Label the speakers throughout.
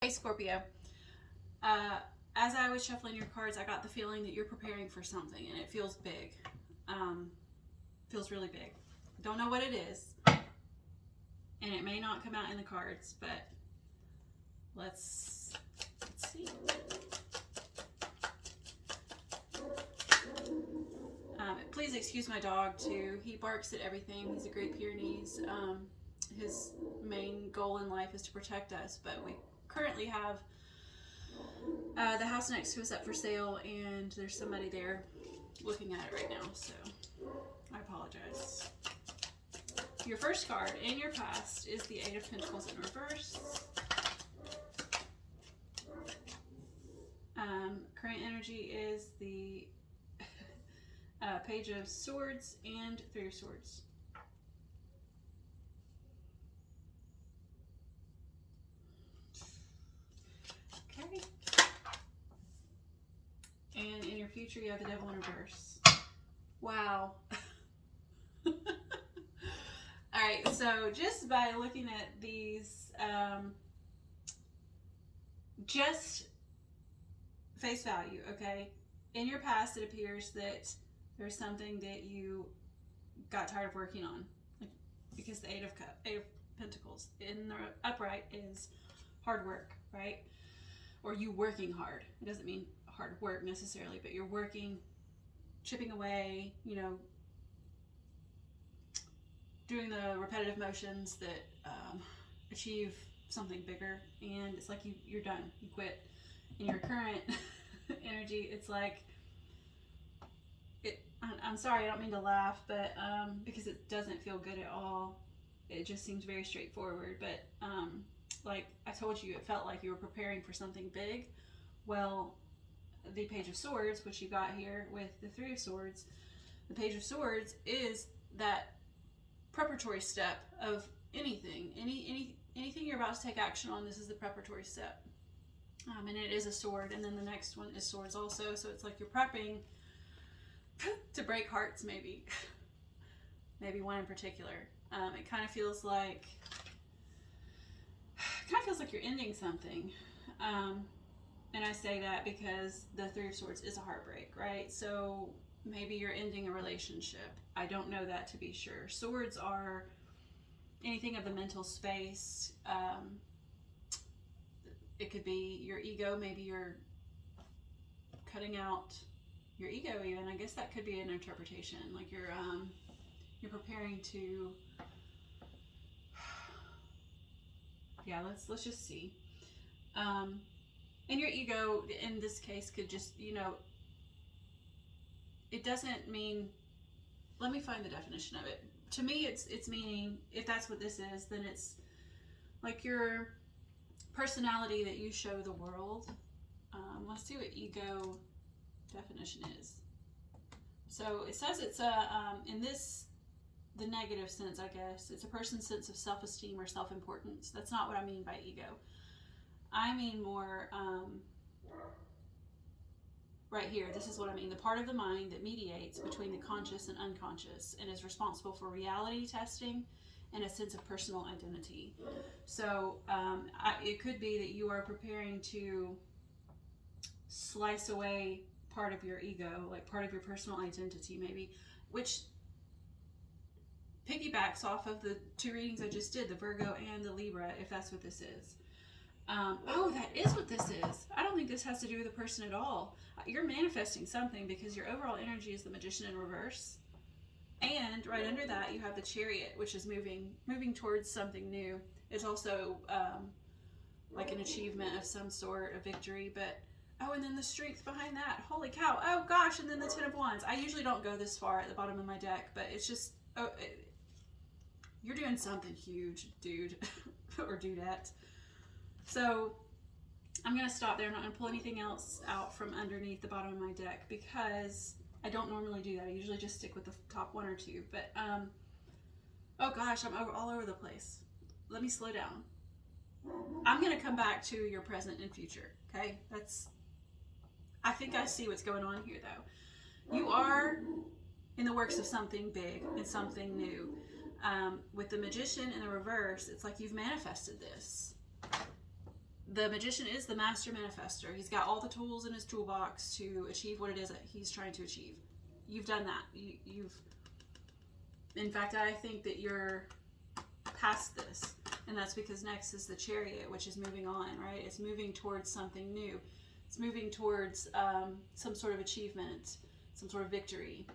Speaker 1: Hey Scorpio, as I was shuffling your cards, I got the feeling that you're preparing for something and it feels big. Feels really big. Don't know what it is, and it may not come out in the cards, but let's see. Please excuse my dog too. He barks at everything. He's a Great Pyrenees. His main goal in life is to protect us, but we currently have the house next to us up for sale, and there's somebody there looking at it right now, so I apologize. Your first card in your past is the Eight of Pentacles in reverse. Current energy is the Page of Swords and Three of Swords. Okay. And in your future, you have the Devil in reverse. Wow. Alright, so just by looking at these, just face value, okay? In your past, it appears that there's something that you got tired of working on, like, because the Eight of Pentacles in the upright is hard work, right? Or you working hard. It doesn't mean hard work necessarily, but you're working, chipping away, you know, doing the repetitive motions that achieve something bigger, and it's like you're done, you quit. In your current energy, it's like, I'm sorry, I don't mean to laugh, but because it doesn't feel good at all. It just seems very straightforward, but like I told you, it felt like you were preparing for something big. Well, the Page of Swords, which you got here with the Three of Swords, the Page of Swords is that preparatory step of anything. Anything you're about to take action on, this is the preparatory step. And it is a sword, and then the next one is swords also, so it's like you're prepping to break hearts, maybe. Maybe one in particular. It kind of feels like you're ending something. And I say that because the Three of Swords is a heartbreak, right? So maybe you're ending a relationship. I don't know that to be sure. Swords are anything of the mental space. It could be your ego. Maybe you're cutting out your ego even. I guess that could be an interpretation. Like you're preparing to, yeah, let's just see. And your ego in this case could just, you know, it doesn't mean, let me find the definition of it. To me, it's meaning, if that's what this is, then it's like your personality that you show the world. Let's see what ego definition is. So it says it's in this, the negative sense, I guess, it's a person's sense of self-esteem or self-importance. That's not what I mean by ego. I mean more, right here, this is what I mean. The part of the mind that mediates between the conscious and unconscious and is responsible for reality testing and a sense of personal identity. So it could be that you are preparing to slice away part of your ego, like part of your personal identity maybe, which piggybacks off of the two readings I just did, the Virgo and the Libra, if that's what this is. Oh, that is what this is. I don't think this has to do with a person at all. You're manifesting something because your overall energy is the Magician in reverse. And right under that, you have the Chariot, which is moving towards something new. It's also like an achievement of some sort, a victory. But, oh, and then the Strength behind that. Holy cow. Oh, gosh, and then the Ten of Wands. I usually don't go this far at the bottom of my deck, but it's just, you're doing something huge, dude, or dudette. So I'm going to stop there. I'm not going to pull anything else out from underneath the bottom of my deck because I don't normally do that. I usually just stick with the top one or two. But, oh gosh, I'm all over the place. Let me slow down. I'm going to come back to your present and future, okay? I think I see what's going on here, though. You are in the works of something big and something new. With the Magician in the reverse, it's like you've manifested this. the magician is the master manifester. He's got all the tools in his toolbox to achieve what it is that he's trying to achieve. You've done that. You've, in fact, I think that you're past this. And that's because next is the Chariot, which is moving on, right? It's moving towards something new. It's moving towards some sort of achievement, some sort of victory.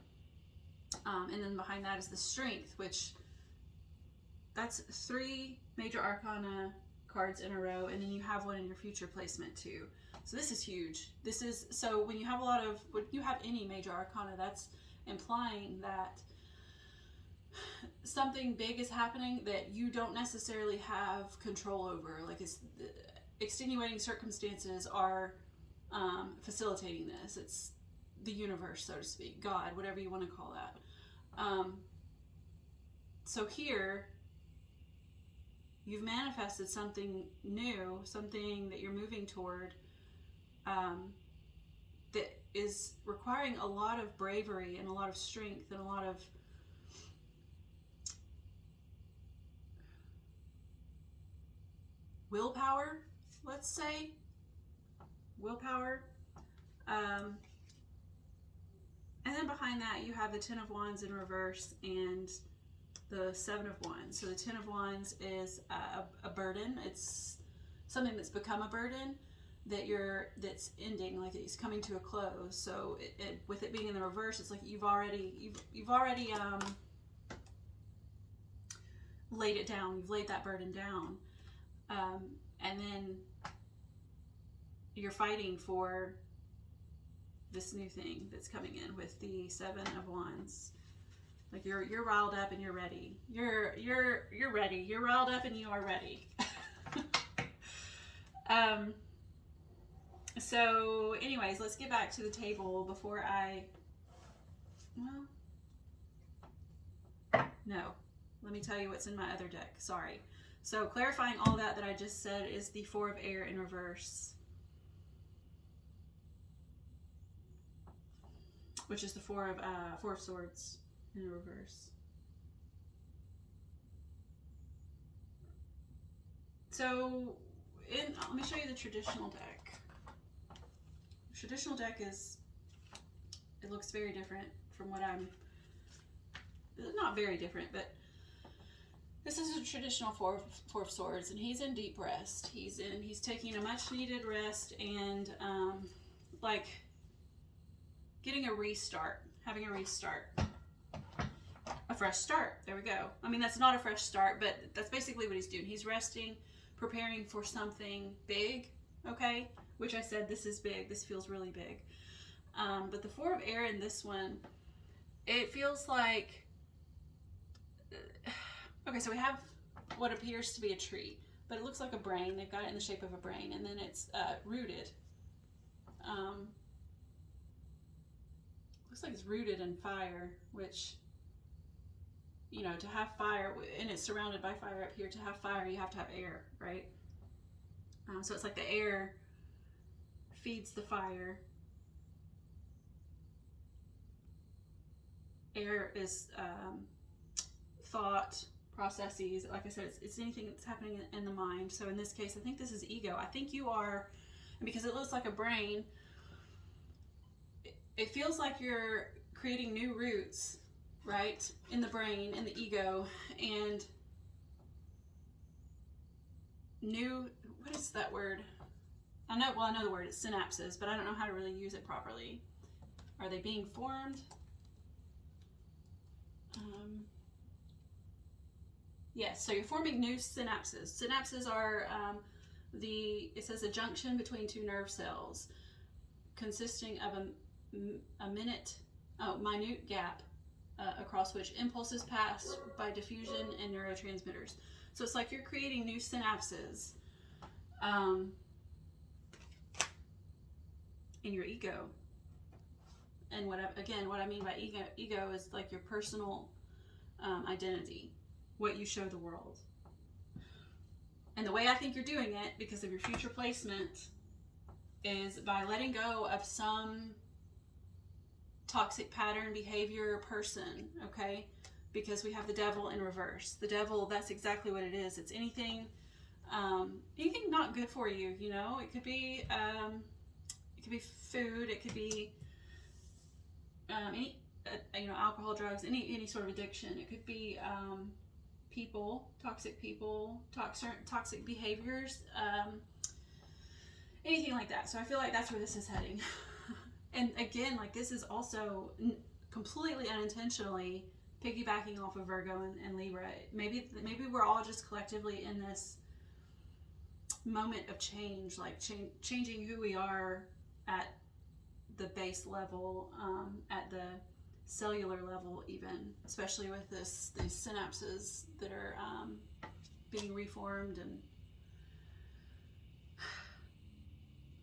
Speaker 1: And then behind that is the Strength, which that's 3 major arcana cards in a row, and then you have one in your future placement too. So this is huge. This is, so when you have when you have any major arcana, that's implying that something big is happening that you don't necessarily have control over. Like, it's extenuating circumstances are facilitating this. It's the universe, so to speak, God, whatever you want to call that. So here, you've manifested something new, something that you're moving toward, that is requiring a lot of bravery and a lot of strength and a lot of willpower, let's say. Willpower. And then behind that, you have the 10 of Wands in reverse and the 7 of Wands. So the 10 of Wands is a burden. It's something that's become a burden that's ending, like it's coming to a close. So with it being in the reverse, it's like you've already laid it down. You've laid that burden down, and then you're fighting for this new thing that's coming in with the 7 of Wands. Like you're riled up and you're ready. You're ready. You're riled up and you are ready. So anyways, let's get back to the table before no. Let me tell you what's in my other deck. Sorry. So clarifying all that I just said is the 4 of Air in reverse, which is the 4 of Swords in reverse. So let me show you the traditional deck. The traditional deck it looks very different from what not very different, but this is a traditional four of Swords, and he's in deep rest. He's taking a much needed rest and like getting a restart, having a restart. A fresh start. There we go. I mean, that's not a fresh start, but that's basically what he's doing. He's resting, preparing for something big, okay? Which I said, this is big. This feels really big. But the 4 of Air in this one, it feels like... Okay, so we have what appears to be a tree, but it looks like a brain. They've got it in the shape of a brain, and then it's rooted. Looks like it's rooted in fire, which... You know, to have fire, and it's surrounded by fire up here, to have fire, you have to have air, right? So it's like the air feeds the fire. Air is thought, processes. Like I said, it's anything that's happening in the mind. So in this case, I think this is ego. I think you are, and because it looks like a brain, it feels like you're creating new roots, right, in the brain, in the ego, and new, what is that word? I know the word, it's synapses, but I don't know how to really use it properly. Are they being formed? Yes, so you're forming new synapses. Synapses are it says a junction between 2 nerve cells consisting of a minute gap across which impulses pass by diffusion and neurotransmitters. So it's like you're creating new synapses in your ego. And what I mean by ego is like your personal identity, what you show the world. And the way I think you're doing it, because of your future placement, is by letting go of some toxic pattern, behavior, person, okay? Because we have the Devil in reverse. The Devil, that's exactly what it is. It's anything anything not good for you, you know. It could be food, it could be any you know, alcohol, drugs, any sort of addiction. It could be people, toxic behaviors, anything like that. So I feel like that's where this is heading. And again, like, this is also completely unintentionally piggybacking off of Virgo and Libra. Maybe we're all just collectively in this moment of change, like changing who we are at the base level, at the cellular level, even, especially with these synapses that are being reformed. And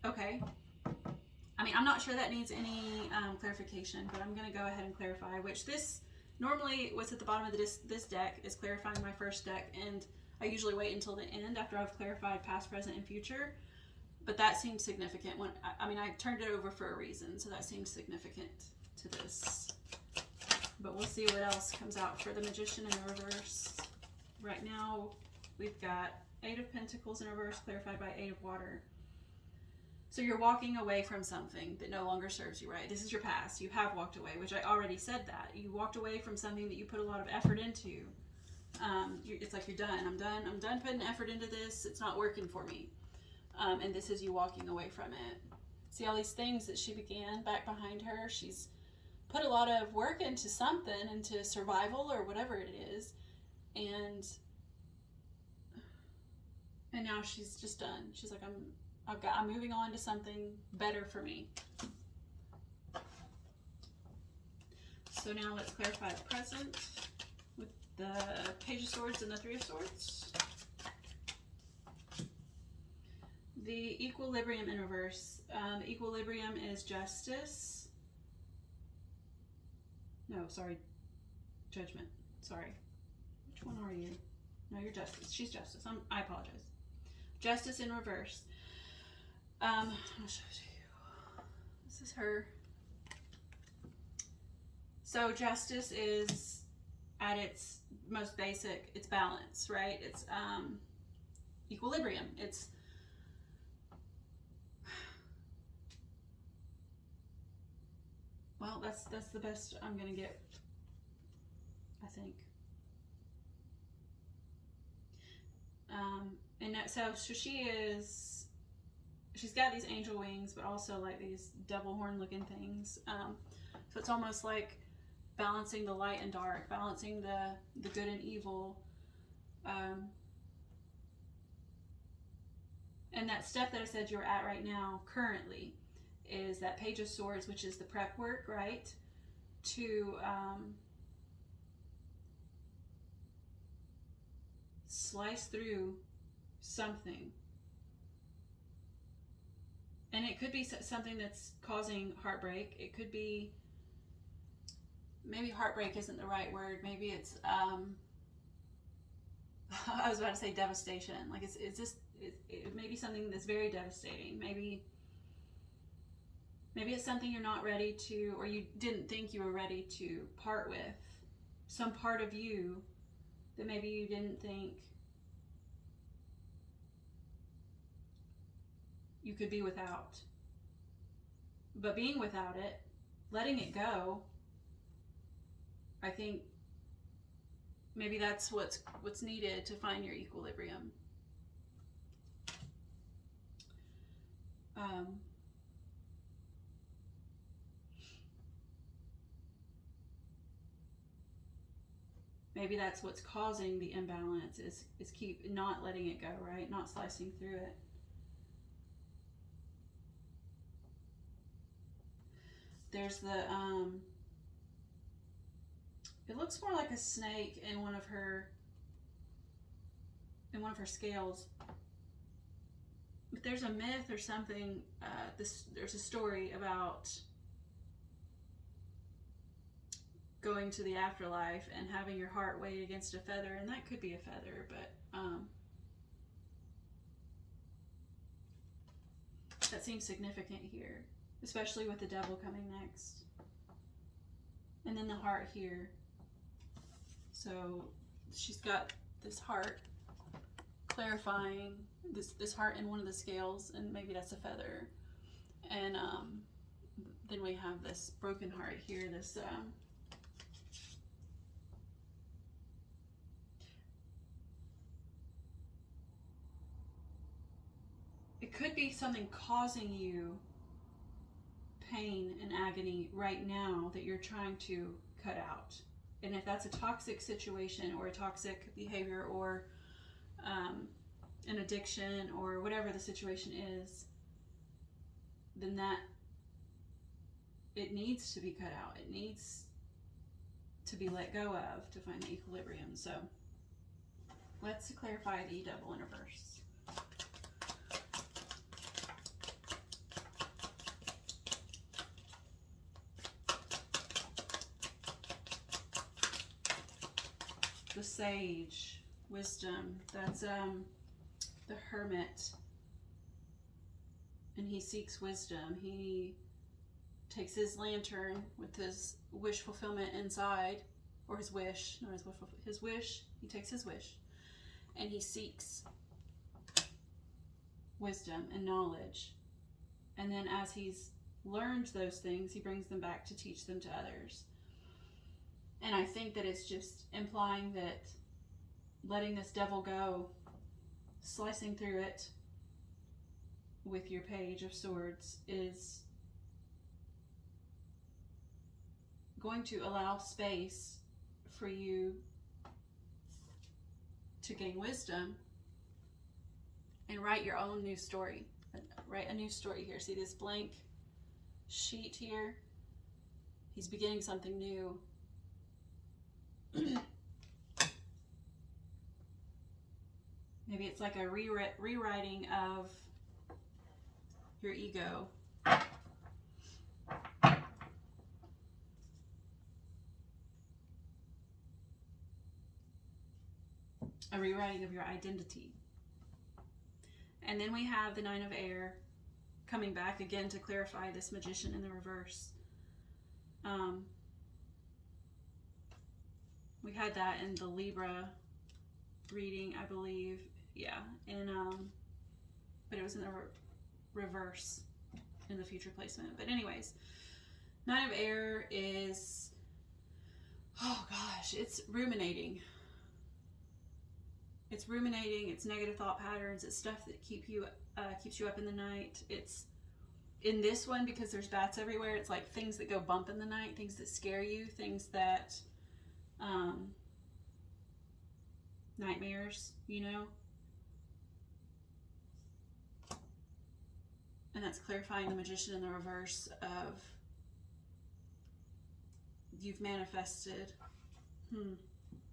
Speaker 1: okay, I mean, I'm not sure that needs any clarification, but I'm going to go ahead and clarify, which this normally what's at the bottom of this deck is clarifying my first deck, and I usually wait until the end after I've clarified past, present, and future. But that seems significant. When I mean, I turned it over for a reason, so that seems significant to this. But we'll see what else comes out for the Magician in the reverse. Right now, we've got 8 of Pentacles in reverse, clarified by 8 of Water. So you're walking away from something that no longer serves you, right? This is your past. You have walked away, which I already said that. You walked away from something that you put a lot of effort into. It's like, you're done. I'm done putting effort into this. It's not working for me. And this is you walking away from it. See all these things that she began back behind her? She's put a lot of work into something, into survival or whatever it is. And now she's just done. She's like, I'm moving on to something better for me. So now let's clarify the present with the Page of Swords and the Three of Swords. The equilibrium in reverse. The equilibrium is justice. No, sorry. Judgment. Sorry. Which one are you? No, you're justice. She's justice. I apologize. Justice in reverse. I'll show it to you. This is her. So justice is at its most basic, it's balance, right? It's equilibrium. It's well, that's the best I'm gonna get, I think. And that, so she's got these angel wings, but also like these double horn looking things. So it's almost like balancing the light and dark, balancing the good and evil. And that step that I said you're at right now, currently, is that Page of Swords, which is the prep work, right? To slice through something. And it could be something that's causing heartbreak. It could be, maybe heartbreak isn't the right word. Maybe it's, I was about to say devastation. Like it may be something that's very devastating. Maybe it's something you're not ready to, or you didn't think you were ready to part with. Some part of you that maybe you didn't think you could be without. But being without it, letting it go, I think maybe that's what's needed to find your equilibrium. Maybe that's what's causing the imbalance, is keep not letting it go, right? Not slicing through it. There's the, it looks more like a snake in one of her scales. But there's a myth or something, there's a story about going to the afterlife and having your heart weighed against a feather, and that could be a feather, but that seems significant here, especially with the devil coming next. And then the heart here. So she's got this heart clarifying this heart in one of the scales, and maybe that's a feather. And then we have this broken heart here, this it could be something causing you pain and agony right now that you're trying to cut out. And if that's a toxic situation or a toxic behavior or an addiction or whatever the situation is, then that it needs to be cut out. It needs to be let go of to find the equilibrium. So let's clarify the Devil in reverse. The Sage, wisdom, that's the Hermit, and he seeks wisdom. He takes his lantern with his wish fulfillment inside, or his wish, no, his wish, he takes his wish, and he seeks wisdom and knowledge. And then as he's learned those things, he brings them back to teach them to others. And I think that it's just implying that letting this devil go, slicing through it with your Page of Swords, is going to allow space for you to gain wisdom and write your own new story. Write a new story here. See this blank sheet here? He's beginning something new. Maybe it's like a rewriting of your ego. A rewriting of your identity. And then we have the Nine of Air coming back again to clarify this Magician in the reverse. We had that in the Libra reading, I believe. Yeah, and but it was in the reverse in the future placement. But anyways, Nine of Air is, oh gosh, it's ruminating. It's ruminating. It's negative thought patterns. It's stuff that keeps you up in the night. It's in this one, because there's bats everywhere. It's like things that go bump in the night, things that scare you, things that nightmares, you know. And that's clarifying the Magician in the reverse of you've manifested. You've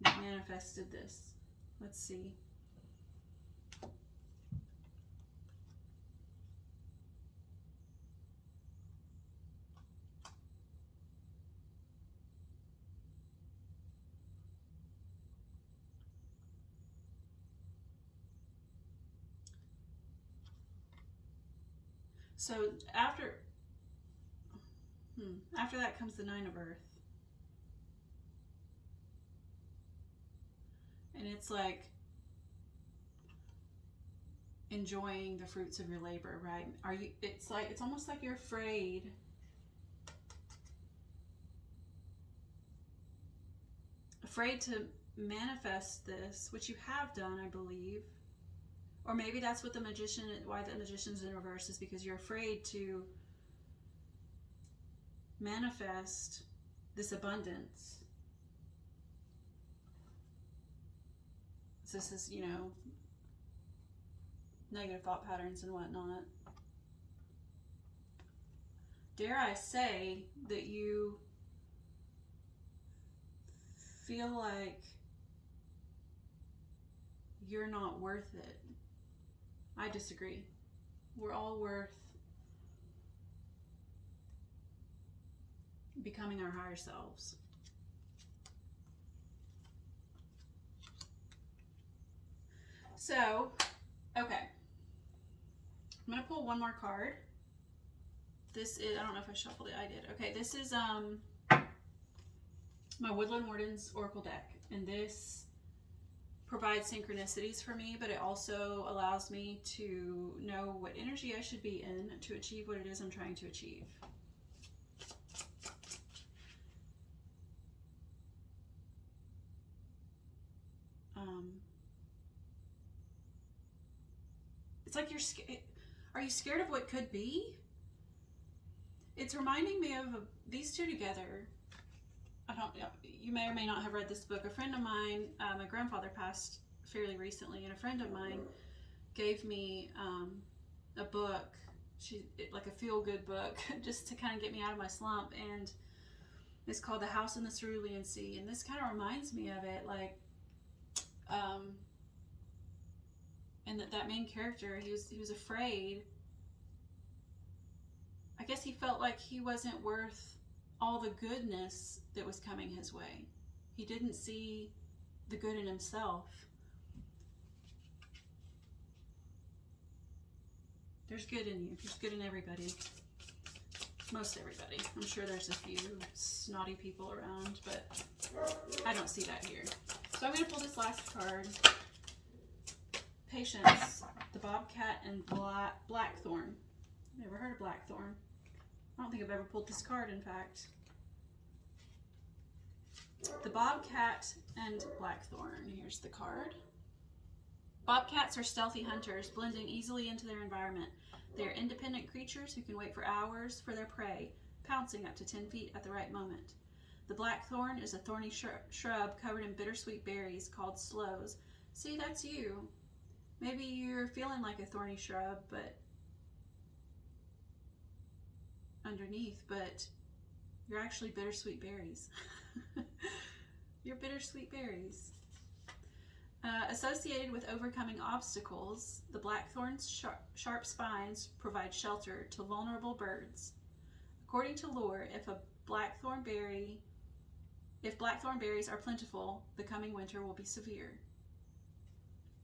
Speaker 1: manifested this. Let's see. So after that comes the Nine of Earth. And it's like enjoying the fruits of your labor, right? It's almost like you're afraid to manifest this, which you have done, I believe. Or maybe that's what why the Magician's in reverse is, because you're afraid to manifest this abundance. So this is, negative thought patterns and whatnot. Dare I say that you feel like you're not worth it. I disagree. We're all worth becoming our higher selves. So, okay. I'm going to pull one more card. This is, I don't know if I shuffled it. I did. Okay, this is my Woodland Wardens Oracle deck. And this provides synchronicities for me, but it also allows me to know what energy I should be in to achieve what it is I'm trying to achieve. It's like you're scared. Are you scared of what could be? It's reminding me of these two together. You may or may not have read this book. A friend of mine, my grandfather passed fairly recently, and a friend of mine gave me a book, like a feel-good book, just to kind of get me out of my slump, and it's called The House in the Cerulean Sea, and this kind of reminds me of it, like, and that main character, he was afraid. I guess he felt like he wasn't worth all the goodness that was coming his way. He didn't see the good in himself. There's good in you. There's good in everybody. Most everybody. I'm sure there's a few snotty people around, but I don't see that here. So I'm going to pull this last card. Patience, the Bobcat, and Blackthorn. Never heard of Blackthorn. I don't think I've ever pulled this card, in fact. The Bobcat and Blackthorn. Here's the card. Bobcats are stealthy hunters, blending easily into their environment. They are independent creatures who can wait for hours for their prey, pouncing up to 10 feet at the right moment. The blackthorn is a thorny shrub covered in bittersweet berries called sloes. See, that's you. Maybe you're feeling like a thorny shrub, but underneath, but you're actually bittersweet berries. You're bittersweet berries. Associated with overcoming obstacles, the blackthorn's sharp spines provide shelter to vulnerable birds. According to lore, if blackthorn berries are plentiful, the coming winter will be severe.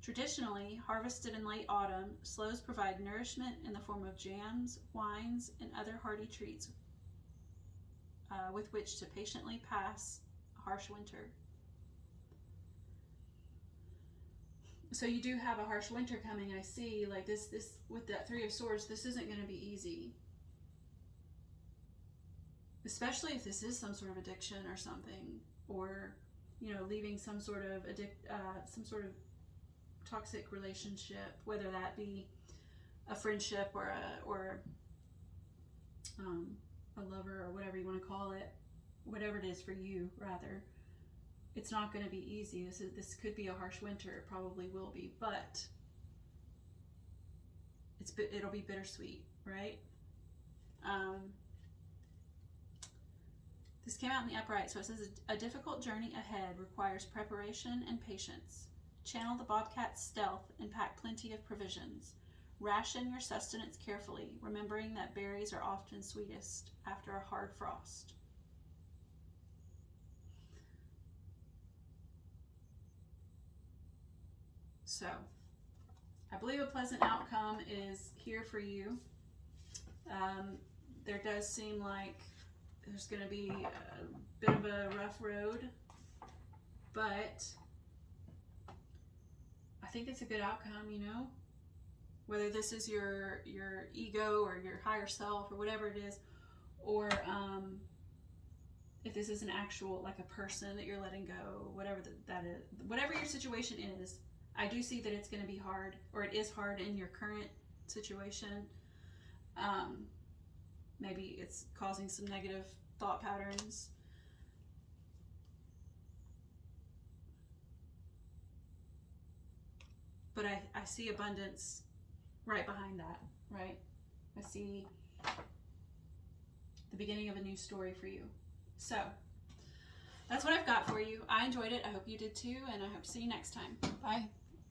Speaker 1: Traditionally, harvested in late autumn, sloes provide nourishment in the form of jams, wines, and other hearty treats with which to patiently pass a harsh winter. So you do have a harsh winter coming, I see. Like this with that Three of Swords, this isn't going to be easy. Especially if this is some sort of addiction or something, or, you know, leaving some sort of toxic relationship, whether that be a friendship or a lover, or whatever you want to call it, whatever it is for you, rather. It's not going to be easy. This could be a harsh winter. It probably will be, but it'll be bittersweet, right? This came out in the upright, so it says a difficult journey ahead requires preparation and patience. Channel the bobcat's stealth and pack plenty of provisions. Ration your sustenance carefully, remembering that berries are often sweetest after a hard frost. So, I believe a pleasant outcome is here for you. There does seem like there's going to be a bit of a rough road, but I think it's a good outcome, you know? Whether this is your ego or your higher self or whatever it is, or if this is an actual, like a person that you're letting go, whatever that is, whatever your situation is, I do see that it's going to be hard, or it is hard in your current situation. Maybe it's causing some negative thought patterns. But I see abundance right behind that, right? I see the beginning of a new story for you. So, that's what I've got for you. I enjoyed it. I hope you did too, and I hope to see you next time. Bye.